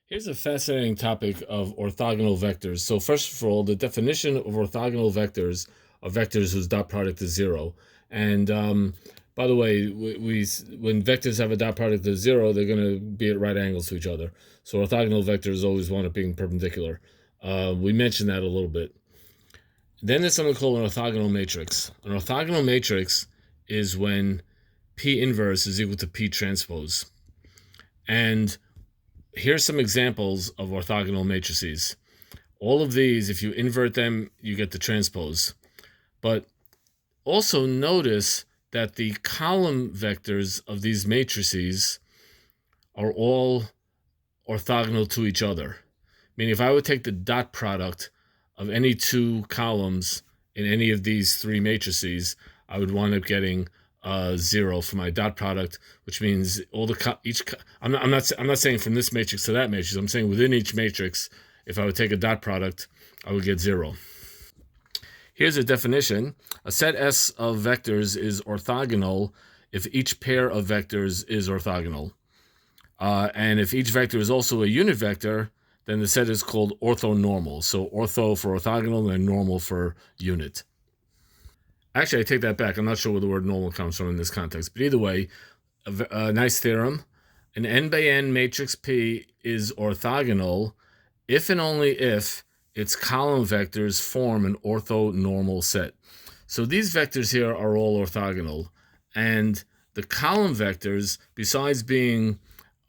Here's a fascinating topic of orthogonal vectors. So first of all, the definition of orthogonal vectors are vectors whose dot product is zero. And by the way, when vectors have a dot product of zero, they're going to be at right angles to each other. So orthogonal vectors always wind up being perpendicular. We mentioned that a little bit. Then there's something called an orthogonal matrix. An orthogonal matrix is when P inverse is equal to P transpose. And here's some examples of orthogonal matrices. All of these, if you invert them, you get the transpose. But also notice that the column vectors of these matrices are all orthogonal to each other. Meaning if I would take the dot product of any two columns in any of these three matrices, I would wind up getting 0 for my dot product, which means all the I'm not saying from this matrix to that matrix. I'm saying within each matrix, if I would take a dot product, I would get 0. Here's a definition. A set S of vectors is orthogonal if each pair of vectors is orthogonal. And if each vector is also a unit vector, then the set is called orthonormal. So ortho for orthogonal and normal for unit. Actually, I take that back. I'm not sure where the word normal comes from in this context. But either way, a nice theorem. An n by n matrix P is orthogonal if and only if its column vectors form an orthonormal set. So these vectors here are all orthogonal. And the column vectors, besides being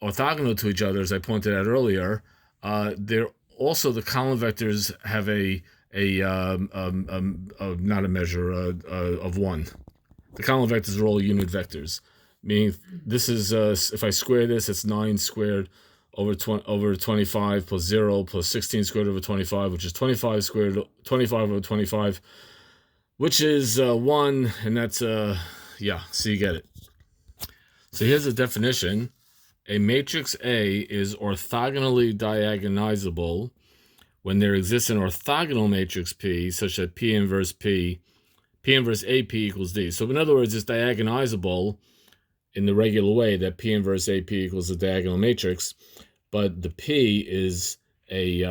orthogonal to each other, as I pointed out earlier, they're also, the column vectors have not a measure of 1. The column vectors are all unit vectors, meaning this is if I square this, it's 9 squared over 25 plus 0 plus 16 squared over 25, which is 25 squared 25 over 25, which is 1, and that's yeah. So you get it. So here's the definition. A matrix A is orthogonally diagonizable when there exists an orthogonal matrix P such that P inverse AP equals D. So in other words, it's diagonizable in the regular way that P inverse AP equals a diagonal matrix, but the P is a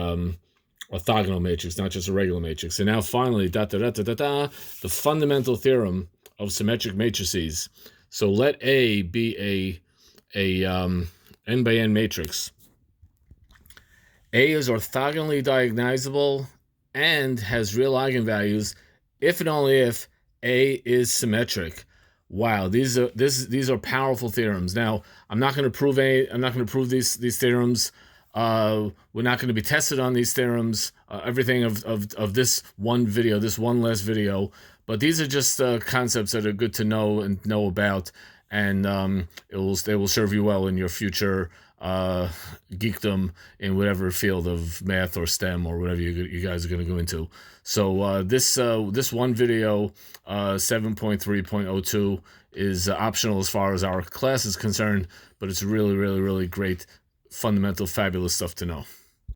orthogonal matrix, not just a regular matrix. And now finally, the fundamental theorem of symmetric matrices. So let A be a n by n matrix. A is orthogonally diagonizable and has real eigenvalues if and only if A is symmetric. Wow, these are powerful theorems. Now, I'm not going to prove these theorems. We're not going to be tested on these theorems. Everything of this one video, this one last video. But these are just concepts that are good to know and know about, and they will serve you well in your future geekdom in whatever field of math or STEM or whatever you guys are going to go into. So this one video, 7.3.02, is optional as far as our class is concerned, but it's really, really, really great, fundamental, fabulous stuff to know.